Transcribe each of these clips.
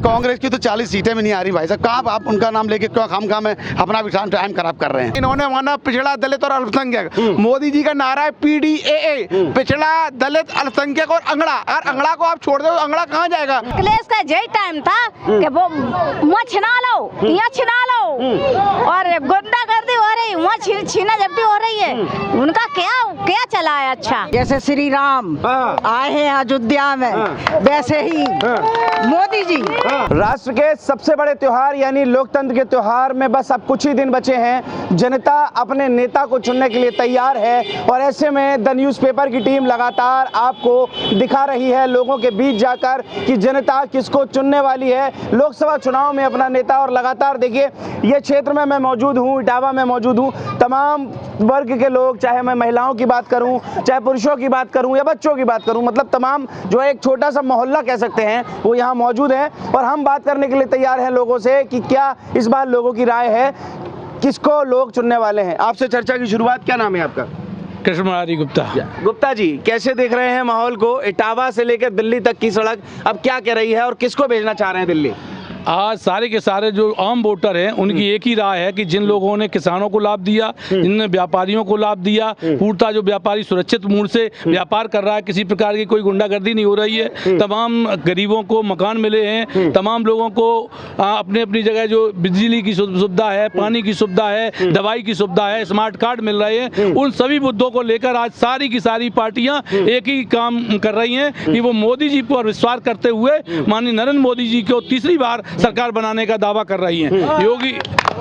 कांग्रेस की तो 40 सीटें भी नहीं आ रही भाई साहब, कहाँ आप उनका नाम लेके क्यों खाम में अपना भी टाइम खराब कर रहे हैं। इन्होंने माना पिछड़ा दलित और अल्पसंख्यक, मोदी जी का नारा है PDAA, पिछड़ा दलित अल्पसंख्यक और अंगड़ा। अगर अंगड़ा को आप छोड़ दो तो अंगड़ा कहाँ जाएगा? अखिलेश का यही टाइम था कि वो वहाँ छिना लो, यहाँ छिना लो, और गुंडागर्दी हो रही, वहाँ छीना झपटी हो रही है। उनका क्या क्या चला है? अच्छा, जैसे श्री राम आए हैं अयोध्या में, वैसे ही मोदी जी। राष्ट्र के सबसे बड़े त्योहार यानी लोकतंत्र के त्योहार में बस अब कुछ ही दिन बचे हैं। जनता अपने नेता को चुनने के लिए तैयार है और ऐसे में द न्यूज़पेपर की टीम लगातार आपको दिखा रही है लोगों के बीच जाकर कि जनता किसको चुनने वाली है लोकसभा चुनाव में अपना नेता। और लगातार देखिए ये क्षेत्र में मैं मौजूद हूँ, इटावा में मौजूद हूँ, तमाम वर्ग के लोग, चाहे मैं महिलाओं की बात करूँ, चाहे पुरुषों की बात करूँ या बच्चों की बात करूँ, मतलब तमाम जो है एक छोटा सा मोहल्ला कह सकते हैं वो यहाँ मौजूद है। और हम बात करने के लिए तैयार हैं लोगों से कि क्या इस बार लोगों की राय है, किसको लोग चुनने वाले हैं। आपसे चर्चा की शुरुआत, क्या नाम है आपका? कृष्ण मुरारी गुप्ता। गुप्ता जी, कैसे देख रहे हैं माहौल को? इटावा से लेकर दिल्ली तक की सड़क अब क्या कह रही है और किसको भेजना चाह रहे हैं दिल्ली? आज सारे के सारे जो आम वोटर हैं उनकी एक ही राय है कि जिन लोगों ने किसानों को लाभ दिया, जिनने व्यापारियों को लाभ दिया, पूर्णतः जो व्यापारी सुरक्षित मूड से व्यापार कर रहा है, किसी प्रकार की कोई गुंडागर्दी नहीं हो रही है, तमाम गरीबों को मकान मिले हैं, तमाम लोगों को अपनी अपनी जगह जो बिजली की सुविधा है, पानी की सुविधा है, दवाई की सुविधा है, स्मार्ट कार्ड मिल रहे हैं, उन सभी मुद्दों को लेकर आज सारी की सारी पार्टियां एक ही काम कर रही हैं कि वो मोदी जी पर विश्वास करते हुए माननीय नरेंद्र मोदी जी को तीसरी बार सरकार बनाने का दावा कर रही हैं।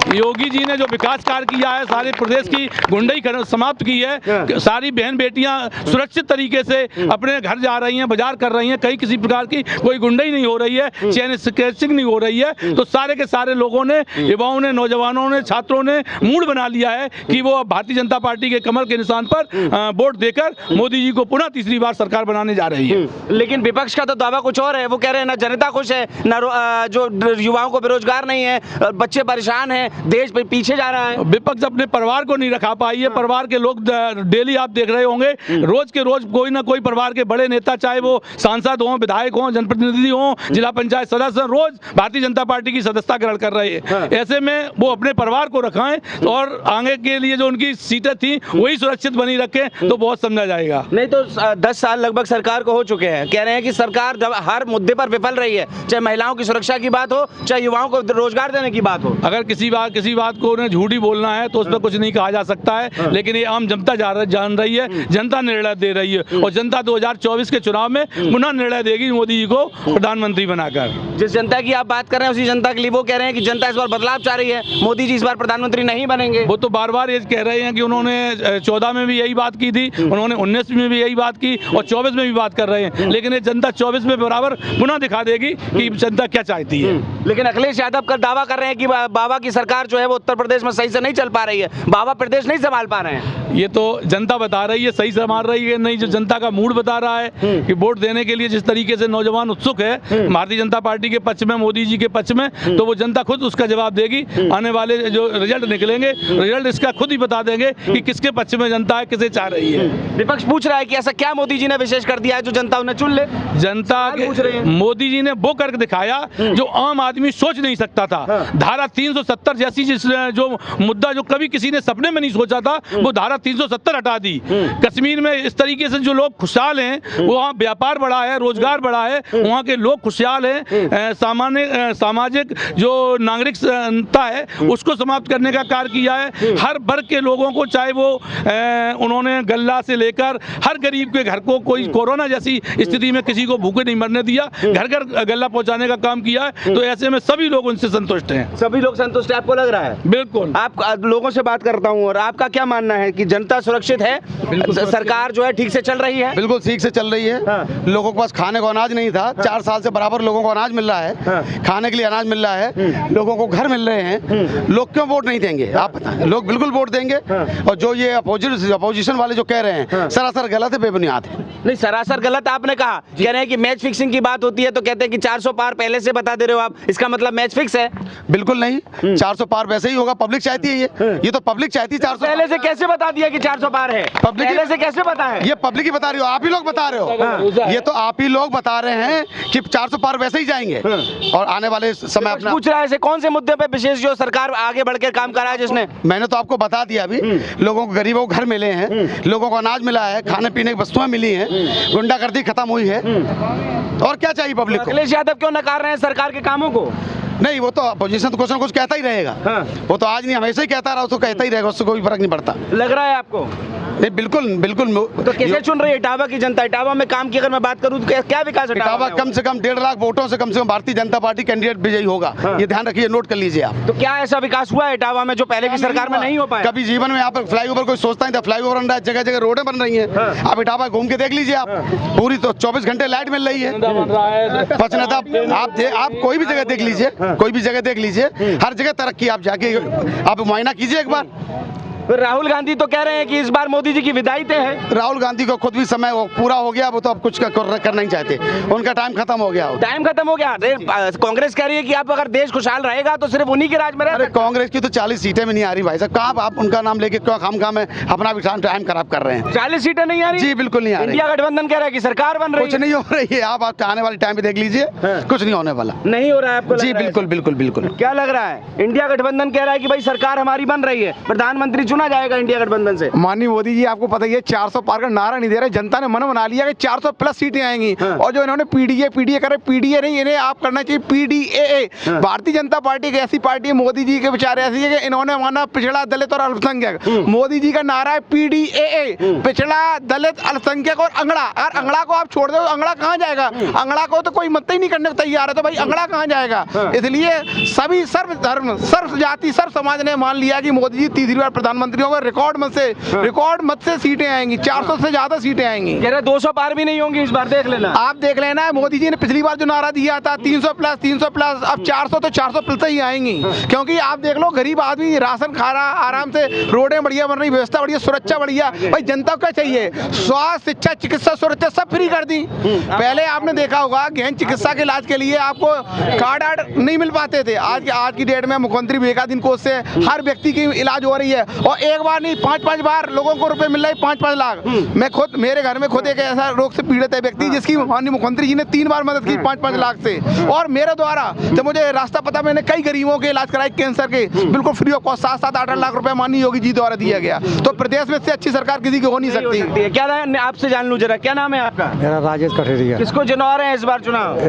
योगी जी ने जो विकास कार्य किया है, सारे प्रदेश की गुंडाई समाप्त की है, सारी बहन बेटियां सुरक्षित तरीके से अपने घर जा रही हैं, बाजार कर रही हैं, कहीं किसी प्रकार की कोई गुंडाई नहीं हो रही है, चैन स्केचिंग नहीं हो रही है। तो सारे के सारे लोगों ने, युवाओं ने, नौजवानों ने, छात्रों ने मूड बना लिया है कि वो भारतीय जनता पार्टी के कमल के निशान पर वोट देकर मोदी जी को पुनः तीसरी बार सरकार बनाने जा रही है। लेकिन विपक्ष का तो दावा कुछ और है, वो कह रहे हैं ना जनता खुश है, ना जो युवाओं को बेरोजगार नहीं है, बच्चे परेशान हैं, देश पीछे जा रहा है। विपक्ष अपने परिवार को नहीं रखा पाई है। परिवार के लोग डेली आप देख रहे होंगे, रोज के रोज कोई ना कोई परिवार के बड़े नेता, चाहे वो सांसद हों, विधायक हों, जनप्रतिनिधि हों, जिला पंचायत सदस्य, रोज भारतीय जनता पार्टी की सदस्यता ग्रहण कर रहे हैं। ऐसे में वो अपने परिवार को रखाएं और आगे के लिए जो उनकी सीटें थी वही सुरक्षित बनी रखें तो बहुत समझा जाएगा। नहीं तो 10 साल लगभग सरकार को हो चुके हैं, कह रहे हैं कि सरकार जब हर मुद्दे पर विफल रही है, चाहे महिलाओं की सुरक्षा की बात हो, चाहे युवाओं को रोजगार देने की बात हो। अगर किसी बात को उन्हें झूठी बोलना है तो उस पर कुछ नहीं कहा जा सकता है, लेकिन ये आम जनता जान रही है, जनता निर्णय दे रही है और जनता 2024 के चुनाव में पुनः निर्णय देगी मोदी जी को प्रधानमंत्री बनाकर। जिस जनता की आप बात कर रहे हैं उसी जनता के लिए वो कह रहे हैं कि जनता इस बार बदलाव चाह रही है, मोदी जी इस बार प्रधानमंत्री नहीं बनेंगे। वो तो बार बार ये कह रहे हैं कि उन्होंने 14 में भी यही बात की थी, उन्होंने 19 में भी यही बात की और 24 में भी बात कर रहे हैं, लेकिन ये जनता 24 में बराबर पुनः दिखा देगी कि जनता क्या चाहती है। लेकिन अखिलेश यादव का दावा कर रहे हैं कि बाबा की सरकार जो है वो उत्तर प्रदेश में सही से नहीं चल पा रही है, बाबा प्रदेश नहीं संभाल पा रहे हैं। ये तो जनता बता रही है सही संभाल रही है नहीं, जो जनता का मूड बता रहा है कि वोट देने के लिए जिस तरीके से नौजवान उत्सुक है भारतीय जनता पार्टी के पक्ष में, मोदी जी के पक्ष में, तो वो जनता खुद उसका जवाब देगी। आने वाले जो रिजल्ट निकलेंगे, रिजल्ट इसका खुद ही बता देंगे कि किसके पक्ष में जनता है, किसे चाह रही है। विपक्ष पूछ रहा है कि ऐसा क्या मोदी जी ने विशेष कर दिया है जो जनता उन्हें चुन ले। जनता मोदी जी ने वो करके दिखाया जो आम आदमी सोच नहीं सकता था। धारा 370 जैसी जो मुद्दा जो कभी किसी ने सपने में नहीं सोचा था, वो धारा 370 हटा दी। कश्मीर में इस तरीके से जो लोग खुशहाल हैं, वहाँ व्यापार बढ़ा है, रोजगार बढ़ा है, वहाँ के लोग खुशहाल हैं, सामान्य सामाजिक जो नागरिकता है उसको समाप्त करने का कार्य किया है। हर वर्ग के लोगों को, चाहे वो उन्होंने गल्ला से लेकर हर गरीब के घर को, कोई कोरोना जैसी स्थिति में किसी को भूखे नहीं मरने दिया, घर घर गल्ला पहुँचाने का काम किया है। तो ऐसे में सभी लोग उनसे संतुष्ट हैं। सभी लोग संतुष्ट है, आपको लग रहा है? बिल्कुल। आप लोगों से बात करता हूँ और आपका क्या मानना है कि जनता सुरक्षित है, सरकार जो है ठीक से चल रही है? बिल्कुल ठीक से चल रही है। लोगों के पास खाने को अनाज नहीं था, 4 साल से बराबर लोगों को अनाज मिल रहा है, खाने के लिए अनाज मिल रहा है, लोगों को घर मिल रहे हैं। लोग क्यों वोट नहीं देंगे आप बताएं? लोग बिल्कुल वोट देंगे। और जो ये अपोजिशन वाले जो कह रहे हैं सरासर गलत है, बेबुनियाद है। नहीं, सरासर गलत आपने कहा, कह रहे हैं कि मैच फिक्सिंग की बात होती है तो कहते हैं कि 400 पार पहले से बता दे रहे हो आप, इसका मतलब मैच फिक्स है? बिल्कुल नहीं, 400 400 पार वैसे ही होगा, पब्लिक चाहती है ये तो पब्लिक चाहती है 400। पहले से कैसे बता दिया कि 400 पार है? पब्लिक पहले से कैसे पता है? ये पब्लिक ही बता रही हो, आप ही लोग बता रहे हो। ये तो आप ही लोग बता रहे हैं कि 400 पार वैसे ही जाएंगे और आने वाले समय अपना पूछ रहा है ऐसे कौन से मुद्दे पे विशेष जो सरकार आगे बढ़कर काम कर रहा है जिसने? मैंने तो आपको बता दिया अभी, लोगों को, गरीबों को घर मिले हैं, लोगों को अनाज मिला है, खाने पीने की वस्तुएं मिली हैं, गुंडागर्दी खत्म हुई है, और क्या चाहिए पब्लिक को? अखिलेश यादव क्यों नकार रहे हैं सरकार के कामों को? नहीं, वो तो अपोजिशन तो कुछ ना कुछ कहता ही रहेगा। वो तो आज नहीं हमेशा ही कहता रहा, उसको कहता ही रहेगा, उससे कोई फर्क नहीं पड़ता। लग रहा है आपको? नहीं, बिल्कुल बिल्कुल। तो कैसे चुन रही है इटावा की जनता? इटावा में काम की अगर मैं बात करूं तो क्या विकास है इटावा कम से कम 1.5 लाख वोटों से कम भारतीय जनता पार्टी कैंडिडेट विजयी होगा। ये ध्यान रखिए, नोट कर लीजिए आप। तो क्या ऐसा विकास हुआ है इटावा में जो पहले की सरकार में नहीं हो पाया? कभी जीवन में यहाँ पर फ्लाईओवर कोई सोचता नहीं था, फ्लाईओवर बन रहा है, जगह जगह रोडें बन रही हैं। आप इटावा घूम के देख लीजिए, आप पूरी तो 24 घंटे लाइट मिल रही है। पचनता आप कोई भी जगह देख लीजिए, कोई भी जगह देख लीजिए, हर जगह तरक्की। आप जाके आप मुआयना कीजिए एक बार। राहुल गांधी तो कह रहे हैं कि इस बार मोदी जी की विदाई तय है। राहुल गांधी को खुद भी समय पूरा हो गया, वो तो अब कुछ करना नहीं चाहते, उनका टाइम खत्म हो गया। टाइम खत्म हो गया। कांग्रेस कह रही है कि आप अगर देश खुशहाल रहेगा तो सिर्फ उन्हीं के राज में अरे कांग्रेस की तो 40 सीटें में नहीं आ रही भाई साहब, कहाँ आप उनका नाम लेके क्यों खाम में अपना भी टाइम खराब कर रहे हैं? 40 सीटें नहीं आ रही? जी बिल्कुल नहीं आ रही। इंडिया गठबंधन कह रहा है कि सरकार बन रही है। कुछ नहीं हो रही है, आप आने वाले टाइम पे देख लीजिए, कुछ नहीं होने वाला। नहीं हो रहा है आपको? जी बिल्कुल बिल्कुल बिल्कुल। क्या लग रहा है? इंडिया गठबंधन कह रहा है कि भाई सरकार हमारी बन रही है, प्रधानमंत्री चुना जाएगा इंडिया गठबंधन से। माननीय मोदी जी, आपको पता ही है 400 पार का नारा नहीं दे रहे, जनता ने मन बना लिया कि 400 प्लस सीटें आएंगी। और जो इन्होंने पीडीए करे, पीडीए नहीं, इन्हें आप करना चाहिए पीडीए। भारतीय जनता पार्टी की ऐसी पार्टी है, मोदी जी के विचार ऐसी है कि इन्होंने माना पिछड़ा, दलित और अल्पसंख्यक। मोदी जी का नारा है पीडीए, पिछड़ा, दलित, अल्पसंख्यक और अंगड़ा। अगर अंगड़ा को आप छोड़ दो, अंगड़ा कहाँ जाएगा? अंगड़ा को तो कोई मत ही नहीं करने को तैयार है, तो भाई अंगड़ा कहाँ जाएगा? इसलिए सभी सर्व धर्म, सर्व जाति, सर्व समाज ने मान लिया कि मोदी जी तीसरी बार प्रधानमंत्री होंगे। रिकॉर्ड मत से सीटें आएंगी, 400 से ज्यादा सीटें आएंगी। कह रहे 200 पार भी नहीं होंगी इस बार, देख लेना। आप देख लेना, मोदी जी ने पिछली बार जो नारा दिया था 300 प्लस, अब 400 तो 400 प्लस ही आएंगी। क्योंकि आप देख लो, गरीब आदमी राशन खा रहा, आराम से रोडें बढ़िया बन रही, व्यवस्था बढ़िया, सुरक्षा बढ़िया। भाई जनता को क्या चाहिए? स्वास्थ्य, शिक्षा, चिकित्सा, सुरक्षा सब फ्री कर दी। पहले आपने देखा होगा गहन चिकित्सा के इलाज के लिए आपको कार्ड नहीं मिल पाते थे। आज की डेट में मुख्यमंत्री विवेकाधीन कोष से हर व्यक्ति की इलाज हो रही है, और एक बार नहीं 5-5 बार लोगों को रुपए मिल रहे हैं, 5-5 लाख। मैं खुद, मेरे घर में खुद एक ऐसा रोग से पीड़ित है व्यक्ति, जिसकी माननीय मुख्यमंत्री जी ने 3 बार मदद की 5-5 लाख से। और मेरे द्वारा जब मुझे रास्ता पता, मैंने कई गरीबों के इलाज कराए, कैंसर के, बिल्कुल फ्री ऑफ कॉस्ट। 7-8 लाख रुपए माननीय योगी जी द्वारा दिया गया। तो प्रदेश में से अच्छी सरकार किसी की हो नहीं सकती। क्या आपसे जान लूं जरा, क्या नाम है आपका? मेरा राजेश कठेरिया। किसको चुना रहे हैं इस बार चुनाव?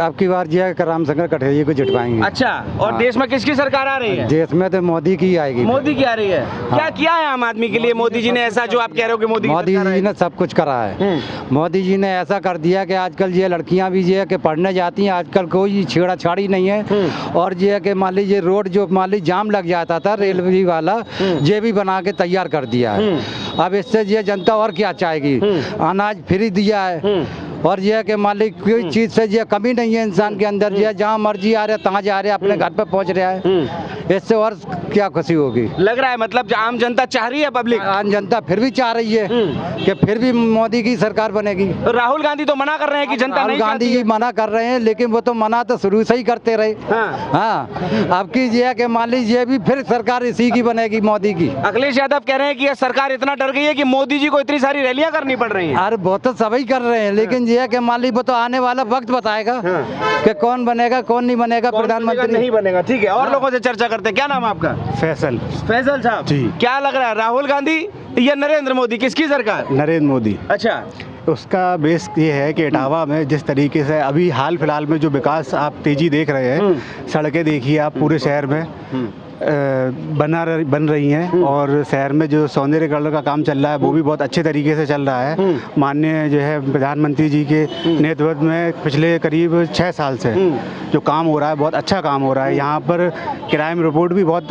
आपकी बार जी रामशंकर कठेरिया को जितवाएंगे। अच्छा, और देश में किसकी सरकार आ रही है? देश में तो मोदी की आएगी। मोदी की आ रही है। क्या किया है आम आदमी के लिए मोदी जी ने ऐसा, जो आप कह रहे हो कि मोदी जी ने सब कुछ करा है। मोदी जी ने ऐसा कर दिया कि आजकल ये लड़कियां भी ये कि पढ़ने जाती हैं, आजकल कोई छेड़ाछाड़ी नहीं है। और ये कि मान लीजिए रोड जो मान लीजिए जाम लग जाता था, रेलवे वाला ये भी बना के तैयार कर दिया है। अब इससे ये जनता और क्या चाहेगी? अनाज फ्री दिया है, और यह कि मालिक कोई चीज़ से ये कमी नहीं है इंसान के अंदर। ये जहाँ मर्जी आ रहे तहाँ जा रहे, अपने घर पे पहुँच रहा है। इससे और क्या खुशी होगी? लग रहा है मतलब आम जनता चाह रही है, पब्लिक आम जनता फिर भी चाह रही है कि फिर भी मोदी की सरकार बनेगी। राहुल गांधी तो मना कर रहे हैं कि जनता नहीं, गांधी जी मना कर रहे हैं, लेकिन वो तो मना तो शुरू से ही करते रहे। हाँ, अब की ये कि मान लीजिए ये भी फिर सरकार इसी की बनेगी, मोदी की। अखिलेश यादव कह रहे हैं कि ये सरकार इतना डर गई है कि मोदी जी को इतनी सारी रैलियां करनी पड़ रही हैं। अरे वो तो सभी कर रहे हैं, लेकिन ये कि मान लीजिए वो तो आने वाला वक्त बताएगा कि कौन बनेगा कौन नहीं बनेगा प्रधानमंत्री। नहीं बनेगा, ठीक है। और लोगों से चर्चा करते हैं। क्या नाम है आपका? फैसल साहब जी। क्या लग रहा है, राहुल गांधी या नरेंद्र मोदी, किसकी सरकार? नरेंद्र मोदी। अच्छा, उसका बेस ये है कि इटावा में जिस तरीके से अभी हाल फिलहाल में जो विकास आप तेजी देख रहे हैं, सड़कें देखिए आप पूरे शहर में बन रही हैं, और शहर में जो सौंदर्यीकरण का काम चल रहा है वो भी बहुत अच्छे तरीके से चल रहा है। माननीय जो है प्रधानमंत्री जी के नेतृत्व में पिछले करीब 6 साल से जो काम हो रहा है, बहुत अच्छा काम हो रहा है। यहाँ पर क्राइम रिपोर्ट भी बहुत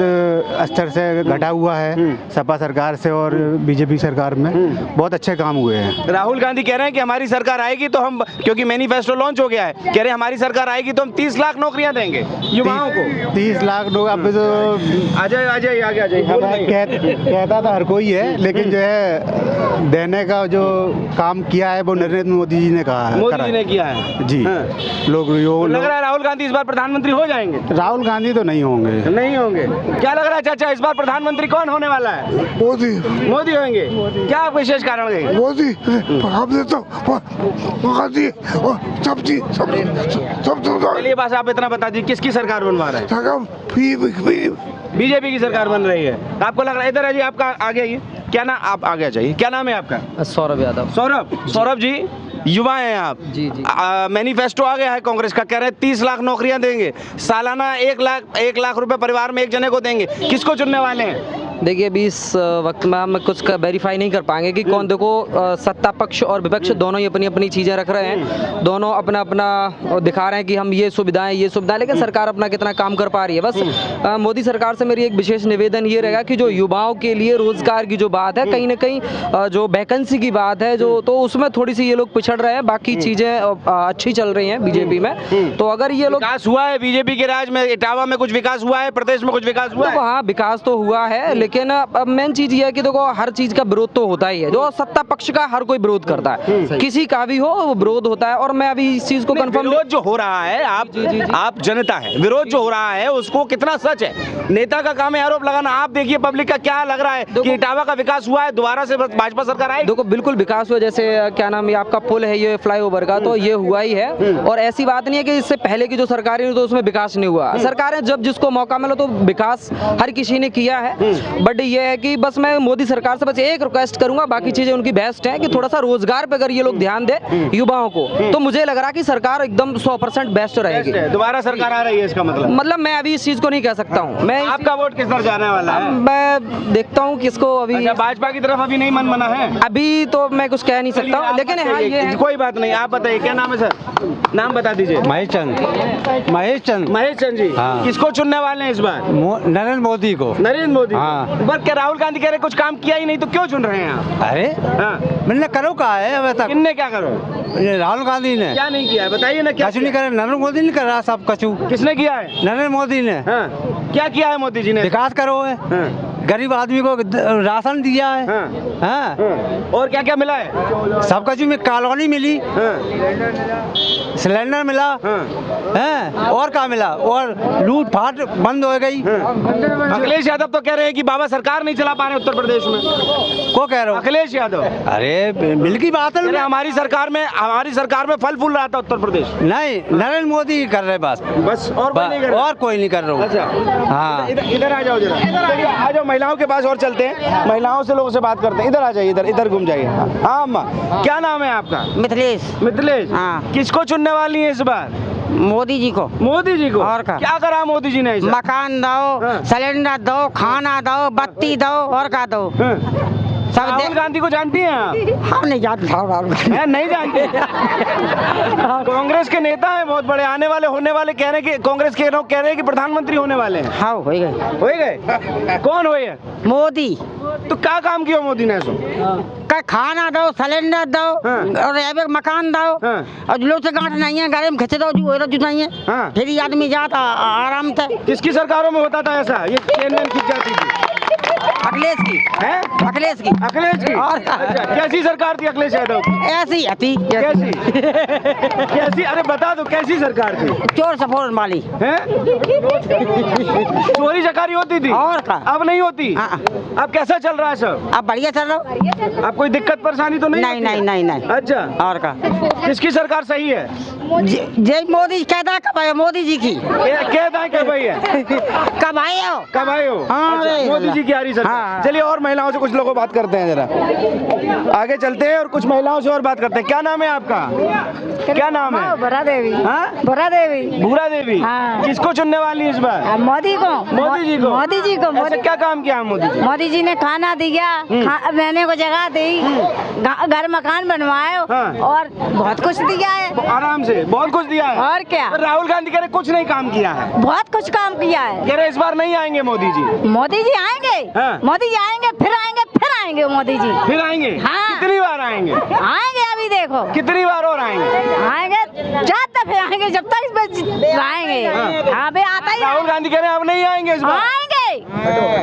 स्तर से घटा हुआ है, सपा सरकार से और बीजेपी सरकार में बहुत अच्छे काम हुए हैं। राहुल गांधी कह रहे हैं कि हमारी सरकार आएगी तो हम, क्योंकि मैनिफेस्टो लॉन्च हो गया है, कह रहे हैं हमारी सरकार आएगी तो हम 30 लाख नौकरियां देंगे युवाओं को। 30 लाख लोग, अब तो अजय आगे आ जाइए। कहता तो हर कोई है, लेकिन जो है देने का जो काम किया है वो नरेंद्र मोदी जी ने कहा है, मोदी जी ने किया है जी। लोग लग रहा है राहुल गांधी इस बार प्रधानमंत्री हो जाएंगे? राहुल गांधी तो नहीं होंगे। नहीं होंगे। क्या लग रहा है चाचा, इस बार प्रधानमंत्री कौन होने वाला है? मोदी। मोदी होंगे। क्या विशेष कारण है? मोदी हमने तो गांधी सब चीज सब चलिए बस आप इतना बता दीजिए, किसकी सरकार बनवा रहे हैं? बीजेपी की सरकार बन रही है। आपको लग रहा है? इधर है जी, आपका आगे आइए। क्या नाम, आप आगे आ जाइए। क्या नाम है आपका? सौरभ यादव। सौरभ जी, युवा हैं आप जी जी। मैनिफेस्टो आ गया है कांग्रेस का, कह रहे हैं 30 लाख नौकरियां देंगे, सालाना 1 लाख रुपए परिवार में एक जने को देंगे। किसको चुनने वाले हैं? देखिए अभी इस वक्त में हम कुछ वेरीफाई नहीं कर पाएंगे कि कौन, देखो सत्ता पक्ष और विपक्ष दोनों ही अपनी अपनी चीज़ें रख रहे हैं, दोनों अपना अपना दिखा रहे हैं कि हम ये सुविधाएं, लेकिन सरकार अपना कितना काम कर पा रही है। बस मोदी सरकार से मेरी एक विशेष निवेदन ये रहेगा कि जो युवाओं के लिए रोजगार की जो बात है, कहीं ना कहीं जो वैकेंसी की बात है जो, तो उसमें थोड़ी सी ये लोग पिछड़ रहे हैं। बाकी चीज़ें अच्छी चल रही हैं बीजेपी में। तो अगर ये लोग, विकास हुआ है बीजेपी के राज में, इटावा में कुछ विकास हुआ है, प्रदेश में कुछ विकास हुआ है? हाँ, विकास तो हुआ है, लेकिन अब मेन चीज ये है कि देखो हर चीज का विरोध तो होता ही है। जो सत्ता पक्ष का हर कोई विरोध करता है, किसी का भी हो वो विरोध होता है। और मैं अभी इस चीज को कंफर्म, विरोध जो हो रहा है, आप जनता है, विरोध जो हो रहा है उसको कितना सच है? नेता का काम है आरोप लगाना। आप देखिए पब्लिक का क्या लग रहा है कि इटावा का विकास हुआ है, दोबारा से भाजपा सरकार आएगी? देखो बिल्कुल विकास हुआ, जैसे क्या नाम है आपका पुल है ये फ्लाईओवर का, तो ये हुआ ही है। और ऐसी बात नहीं है कि इससे पहले की जो सरकारें तो उसमें विकास नहीं हुआ। सरकारें जब जिसको मौका मिला तो विकास हर किसी ने किया है। बट ये है कि बस मैं मोदी सरकार से बस एक रिक्वेस्ट करूंगा, बाकी चीजें उनकी बेस्ट है, कि थोड़ा सा रोजगार पे अगर ये लोग ध्यान दे युवाओं को, तो मुझे लग रहा है कि सरकार एकदम 100% बेस्ट रहेगी। दोबारा सरकार आ रही है इसका मतलब मैं अभी इस चीज को नहीं कह सकता हूँ। मैं आपका वोट किस तरफ जाने वाला है? मैं देखता हूँ किसको। अभी भाजपा की तरफ अभी नहीं मन बना है? अभी तो मैं कुछ कह नहीं सकता, लेकिन हाँ ये है। कोई बात नहीं, आप बताइए क्या नाम है सर? नाम बता दीजिए। महेश चंद जी। हाँ। किसको चुनने वाले हैं इस बार? नरेंद्र मोदी को। नरेंद्र मोदी। हाँ। पर क्या राहुल गांधी कह रहे कुछ काम किया ही नहीं, तो क्यों चुन रहे हैं आप? अरे हाँ। मैंने करो कहा है अब तक? किन्ने क्या करो? राहुल गांधी ने क्या नहीं किया है बताइए ना। क्या नहीं करे? नरेंद्र मोदी ने करा सब कछु। किसने किया है? नरेंद्र मोदी ने। हाँ। क्या किया है मोदी जी ने? विकास करो है। हाँ। गरीब आदमी को राशन दिया है। हाँ। हाँ। और क्या क्या मिला है? सब कछु में कॉलोनी मिली। हाँ। सिलेंडर मिला। हाँ। और क्या मिला? और लूट फाट बंद हो गई। अखिलेश यादव तो कह रहे हैं कि बाबा सरकार नहीं चला पा रहे उत्तर प्रदेश में। को कह रहे हो? अखिलेश यादव। अरे मिल की बात है। हमारी सरकार में फल फूल रहा था उत्तर प्रदेश। नहीं, नरेंद्र मोदी कर रहे बस और कोई नहीं कर रहा। अच्छा हाँ, इधर आ जाओ जरा, आ जाओ महिलाओं के पास और चलते हैं, महिलाओं से लोगों से बात करते हैं। इधर आ जाइए, इधर घूम जाइए। हाँ अम्मा, क्या नाम है आपका? मिथिलेश। हाँ। किसको चुनने वाली है इस बार? मोदी जी को। मोदी जी को। और क्या करा मोदी जी ने? मकान दो, सिलेंडर दो, खाना दो, बत्ती दो, और क्या दो। सब राहुल गांधी को जानती हैं आप? हम नहीं जानते राहुल गांधी। नहीं जानते? कांग्रेस के नेता हैं बहुत बड़े, आने वाले होने वाले कह रहे हैं कि कांग्रेस के लोग कह रहे हैं कि प्रधानमंत्री होने वाले हैं। हाँ हो गए। कौन हुए? मोदी। तो क्या काम किया मोदी ने? का खाना दो, सिलेंडर दो, और एक मकान दो, और लोग से गांठ नहीं है, गाड़ी में खींचे दो जो नहीं है, फिर ही आदमी जाता आराम से। किसकी सरकारों में होता था ऐसा? ये चेन वेन खींच जाती थी। अखिलेश की है? अखिलेश की। और कैसी सरकार थी अखिलेश यादव की? ऐसी थी। कैसी? अरे बता दो कैसी सरकार थी? चोर सपोर्ट वाली है? चोरी चकारी होती थी? और का? अब नहीं होती। अब कैसा चल रहा है सब? अब बढ़िया चल रहा। अब कोई दिक्कत परेशानी तो नहीं? नहीं। अच्छा, और का? किसकी सरकार सही है? जय मोदी कहता कब आए? मोदी जी की कहता है कब आई है? कब आए हो? हाँ, अच्छा, मोदी जी की आ रही सरकार। हाँ। चलिए और महिलाओं से कुछ लोगों बात करते हैं, जरा आगे चलते हैं और कुछ महिलाओं से और बात करते हैं। क्या नाम है आपका? क्या नाम है? भूरा देवी। हाँ? भूरा देवी। हाँ। किसको चुनने वाली इस बार? मोदी को। मोदी जी को। क्या काम किया मोदी जी? मोदी जी ने खाना दिया, रहने को जगह दी, घर मकान बनवाए, और बहुत कुछ दिया है। आराम से बहुत कुछ दिया है। और क्या? राहुल गांधी कह रहे कुछ नहीं काम किया है। बहुत कुछ काम किया है। कह रहे इस बार नहीं आएंगे मोदी जी। मोदी जी आएंगे। मोदी जी आएंगे, फिर आएंगे मोदी जी। फिर आएंगे? हाँ। कितनी बार आएंगे? अभी देखो कितनी बार और आएंगे? जब तक फिर आएंगे, जब तक इस पर आएंगे। हाँ भाई आता ही। राहुल गांधी कह रहे हैं अब नहीं आएंगे इस बार। आएंगे।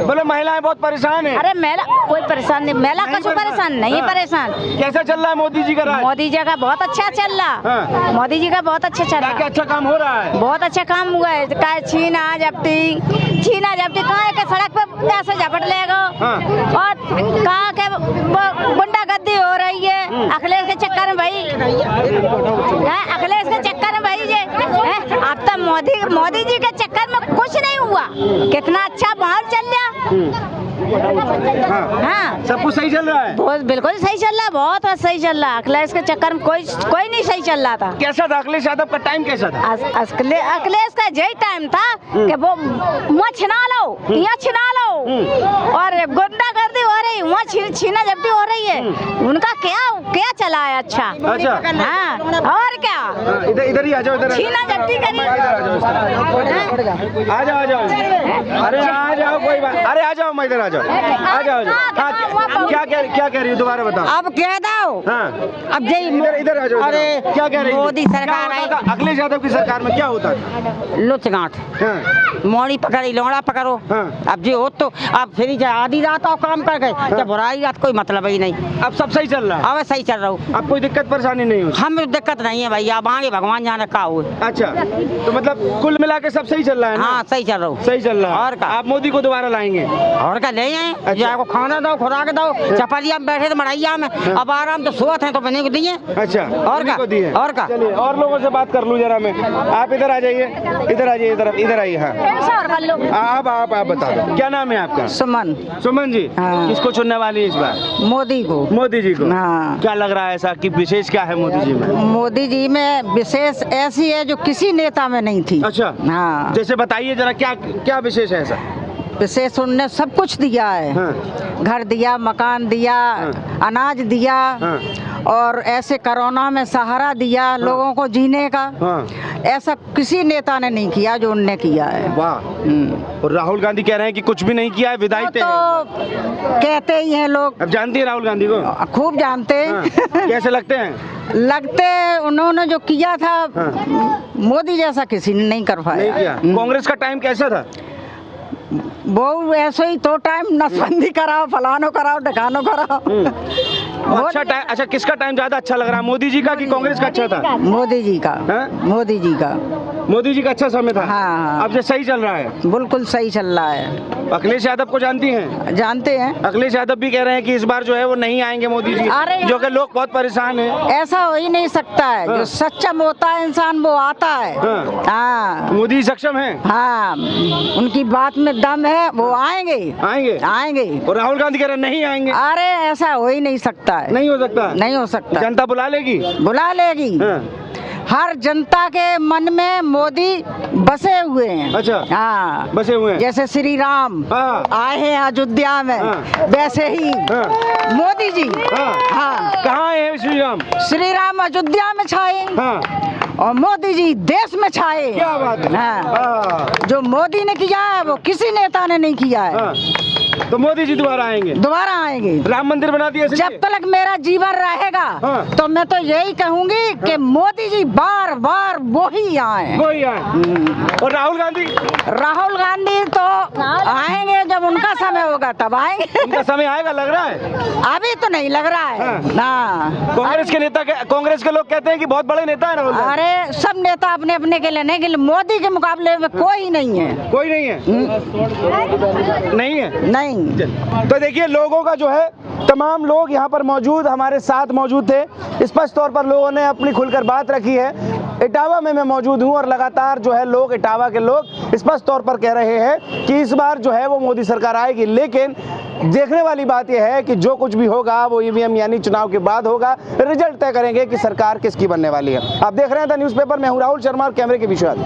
बोले महिलाएं बहुत परेशान है। अरे मेला कोई परेशान नहीं, मेला नहीं कुछ परेशान नहीं, परेशान। कैसा चल रहा है मोदी जी का राज? मोदी जी का बहुत अच्छा चल रहा, मोदी जी का बहुत अच्छा चल क्या रहा, अच्छा काम हो रहा है? बहुत अच्छा काम हुआ है। का छीना झपटी कहाँ के सड़क पे ऐसे झपट लेगा, और कहाँ के गुंडागर्दी हो रही है अखिलेश के चक्कर में भाई, अखिलेश के चक्कर में भाई जे अब तो मोदी जी के चक्कर में कुछ नहीं हुआ, कितना अच्छा माहौल चल रहा। हाँ सब कुछ सही चल रहा है, बहुत बिल्कुल सही चल रहा है, बहुत सही चल रहा है। अखिलेश के चक्कर में कोई नहीं सही चल रहा था। कैसा था अखिलेश यादव का टाइम, कैसा था? अखिलेश का यही टाइम था कि वो वहाँ छिना लो, यहाँ छिना लो, और गुंडागर्दी हो रही, वहाँ छीना झपटी हो रही है। उनका क्या चला है अच्छा? हाँ और क्या, इधर ही आ जाओ, इधर छीना झपटी करिए। आ जाओ, अरे आ जाओ, कोई बात, अरे आ जाओ, मैं इधर आ जाओ, आ जाओ। क्या कह रही हो, दोबारा बताओ। अब कह दो। अब इधर आ जाओ। अरे क्या कह रही हो? मोदी सरकार आई, अखिलेश यादव की सरकार में क्या होता था? लुच गांठ, मोड़ी पकड़ी, लोड़ा पकड़ो। अब जो हो तो अब फिर आधी रात और काम कर गए, जब बुराई रात कोई मतलब ही नहीं। अब सब सही चल रहा है? अब सही चल रहा हूँ, अब कोई दिक्कत परेशानी नहीं होती? हमें दिक्कत नहीं है भैया, अब आगे भगवान जाने का हुए। अच्छा, तो मतलब कुल मिला के सब सही चल रहा है ना? हाँ सही चल रहा हूँ, सही चल रहा है। और क्या? आप मोदी को दोबारा लाएंगे? और क्या ले आए, जाको खाना दो, खुराक दो, चपलिया में बैठे थे मड़ैया में, अब आराम तो सोत है तो बने को दिए। अच्छा, और क्या? और क्या? चलिए और लोगों से बात कर लूँ जरा मैं। आप इधर आ जाइए, इधर आ जाइए, इधर आइए। हाँ आप बता दो, क्या नाम है आपका? सुमन। सुमन जी, हाँ। किसको चुनने वाली है इस बार? मोदी को। मोदी जी को? हाँ। क्या लग रहा है ऐसा कि विशेष क्या है मोदी जी में? मोदी जी में विशेष ऐसी है जो किसी नेता में नहीं थी। अच्छा, हाँ, जैसे बताइए जरा, क्या विशेष है ऐसा? विशेष उनने सब कुछ दिया है। हाँ। घर दिया, मकान दिया, अनाज दिया, और ऐसे कोरोना में सहारा दिया लोगों को जीने का। ऐसा किसी नेता ने नहीं किया जो उनने किया है। वाह। और राहुल गांधी कह रहे हैं कि कुछ भी नहीं किया है, विदाई तो कहते ही हैं लोग। अब जानती है राहुल गांधी को? खूब जानते हैं। कैसे लगते हैं? लगते उन्होंने जो किया था मोदी जैसा किसी ने नहीं कर पाया। नहीं किया। कांग्रेस का टाइम कैसा था? वो ऐसे ही तो टाइम नसबंदी कराओ, फलानो कराओ, ढकानो कराओ। अच्छा टाइम, अच्छा किसका टाइम ज्यादा अच्छा लग रहा है, मोदी जी का कि कांग्रेस का अच्छा था? मोदी जी का। मोदी जी का। मोदी जी का अच्छा समय था। हाँ। अब जो सही चल रहा है? बिल्कुल सही चल रहा है। अखिलेश यादव को जानती हैं? जानते हैं। अखिलेश यादव भी कह रहे हैं कि इस बार जो है वो नहीं आएंगे मोदी जी, जो कि लोग बहुत परेशान हैं। ऐसा हो ही नहीं सकता है। जो सक्षम होता है इंसान वो आता है। हाँ। मोदी सक्षम है। हाँ, उनकी बात में दम है, वो आएंगे। और राहुल गांधी कह रहे नहीं आएंगे। अरे ऐसा हो ही नहीं सकता है। नहीं हो सकता? नहीं हो सकता। जनता बुला लेगी? बुला लेगी। हर जनता के मन में मोदी बसे हुए हैं। अच्छा। हाँ, बसे हुए हैं। जैसे श्री राम आए हैं अयोध्या में, वैसे ही मोदी जी। हाँ। कहाँ है श्री राम? श्री राम अयोध्या में छाए। और मोदी जी देश में छाए। क्या बात है? हाँ। जो मोदी ने किया है वो किसी नेता ने नहीं किया है। तो मोदी जी दोबारा आएंगे? दोबारा आएंगे। राम मंदिर बना दिया? जब तक मेरा जीवन रहेगा तो मैं तो यही कहूंगी कि मोदी जी बार बार वो ही आए। और राहुल गांधी? राहुल गांधी तो आएंगे जब उनका समय होगा तब आएंगे। उनका समय आएगा लग रहा है? अभी तो नहीं लग रहा है ना। कांग्रेस के लोग कहते हैं कि बहुत बड़े नेता है राहुल गांधी। अरे सब नेता अपने अपने के लिए नहीं, मोदी के मुकाबले में कोई नहीं है। कोई नहीं है? नहीं है? नहीं। तो देखिए लोगों का जो है, तमाम लोग यहाँ पर मौजूद, हमारे साथ मौजूद थे। स्पष्ट तौर पर लोगों ने अपनी खुलकर बात रखी है। इटावा में मैं मौजूद हूँ और लगातार जो है लोग, इटावा के लोग स्पष्ट तौर पर कह रहे हैं कि इस बार जो है वो मोदी सरकार आएगी। लेकिन देखने वाली बात यह है कि जो कुछ भी होगा वो ईवीएम यानी चुनाव के बाद होगा। रिजल्ट तय करेंगे कि सरकार किसकी बनने वाली है। आप देख रहे हैं द न्यूज़पेपर में हूँ राहुल शर्मा और कैमरे के विश्वास।